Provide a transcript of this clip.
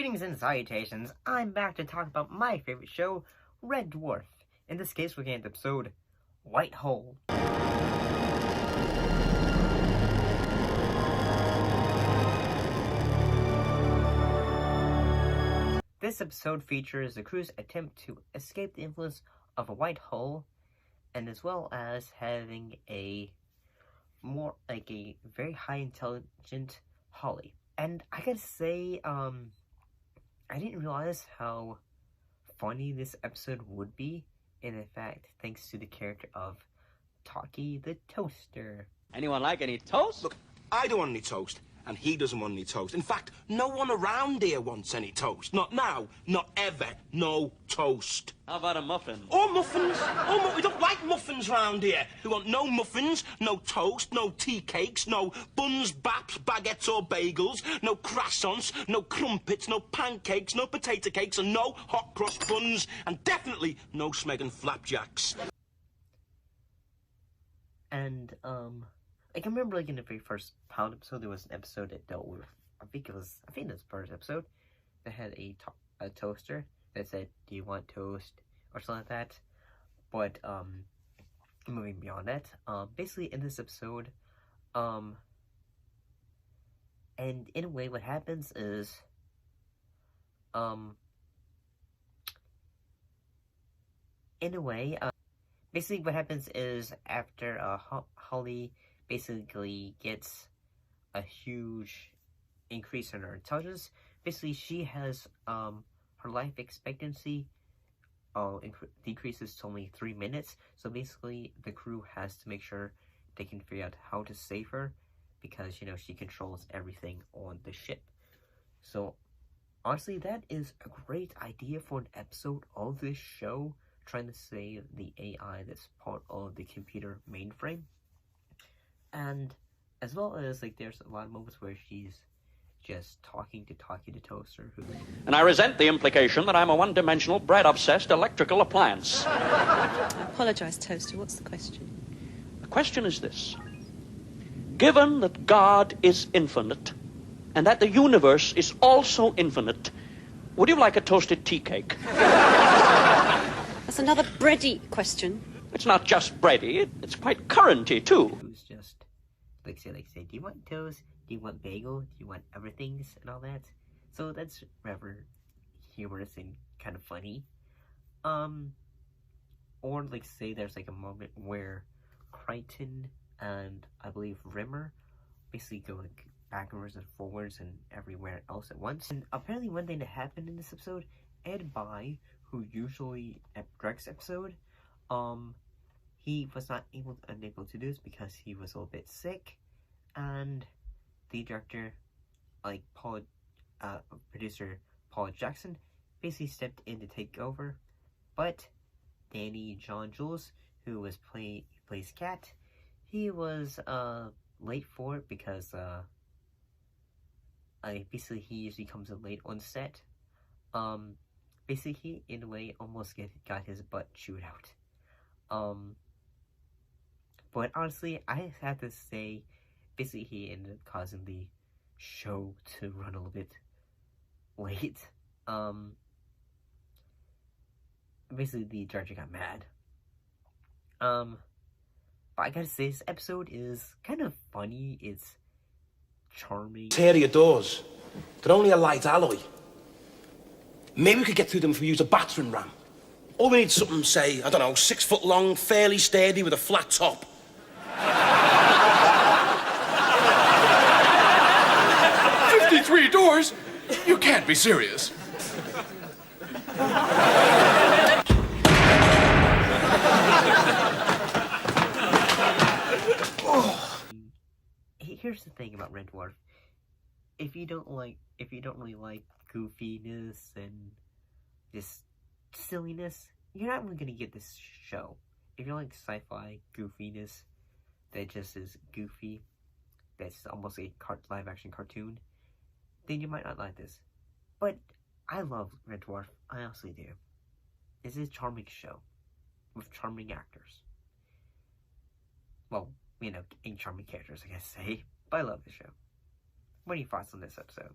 Greetings and salutations, I'm back to talk about my favorite show, Red Dwarf. In this case, we're getting the episode, White Hole. This episode features the crew's attempt to escape the influence of a white hole, and as well as having a more like a very high intelligent Holly. And I gotta say, I didn't realize how funny this episode would be, and in fact, thanks to the character of Taki the Toaster. Anyone like any toast? Look, I don't want any toast, and he doesn't want any toast. In fact, no one around here wants any toast. Not now, not ever. No toast. How about a muffin? Or muffins. We don't like muffins round here. We want no muffins, no toast, no tea cakes, no buns, baps, baguettes or bagels, no croissants, no crumpets, no pancakes, no potato cakes, and no hot cross buns, and definitely no Smeggan flapjacks. And, I can remember, like, in the very first pilot episode, there was an episode that dealt with, I think it was the first episode, that had a toaster that said, do you want toast, or something like that. But, moving beyond that, basically in this episode, and in a way what happens is, basically what happens is after, Holly basically gets a huge increase in her intelligence. Basically, she has, her life expectancy decreases to only 3 minutes. So basically, the crew has to make sure they can figure out how to save her, because, you know, she controls everything on the ship. So, honestly, that is a great idea for an episode of this show, trying to save the AI that's part of the computer mainframe. And as well as, like, there's a lot of moments where she's just talking to Taki the Toaster, who... And I resent the implication that I'm a one-dimensional, bread-obsessed electrical appliance. I apologise, Toaster. What's the question? The question is this. Given that God is infinite, and that the universe is also infinite, would you like a toasted tea cake? That's another bready question. It's not just bready, it's quite currenty, too. Who's just, like, say, do you want toast? Do you want bagel? Do you want everything? And all that. So that's rather humorous and kind of funny. Or, like, say there's, like, a moment where Crichton and, I believe, Rimmer basically go, like, backwards and forwards and everywhere else at once. And apparently one thing that happened in this episode, Ed Bye, who usually directs episode, he was not unable to do this because he was a little bit sick, and the director, like producer Paul Jackson, basically stepped in to take over. But Danny John Jules, who plays Cat, he was late for it because basically he usually comes in late on set. Basically he in a way almost got his butt chewed out. But honestly, I have to say, basically he ended up causing the show to run a little bit late. Basically the director got mad. But I gotta say, this episode is kind of funny, it's charming. Tear your doors. They're only a light alloy. Maybe we could get through them if we use a battering ram. Or we need something, say, I don't know, 6 foot long, fairly sturdy with a flat top. 53 doors? You can't be serious. Here's the thing about Red Dwarf. If you don't really like goofiness and just silliness, you're not really gonna get this show. If you like sci-fi goofiness that just is goofy, that's almost a live-action cartoon, then you might not like this. But I love Red Dwarf. I honestly do. It's a charming show with charming actors. Well, you know, charming characters, I guess say. But I love the show. What are your thoughts on this episode?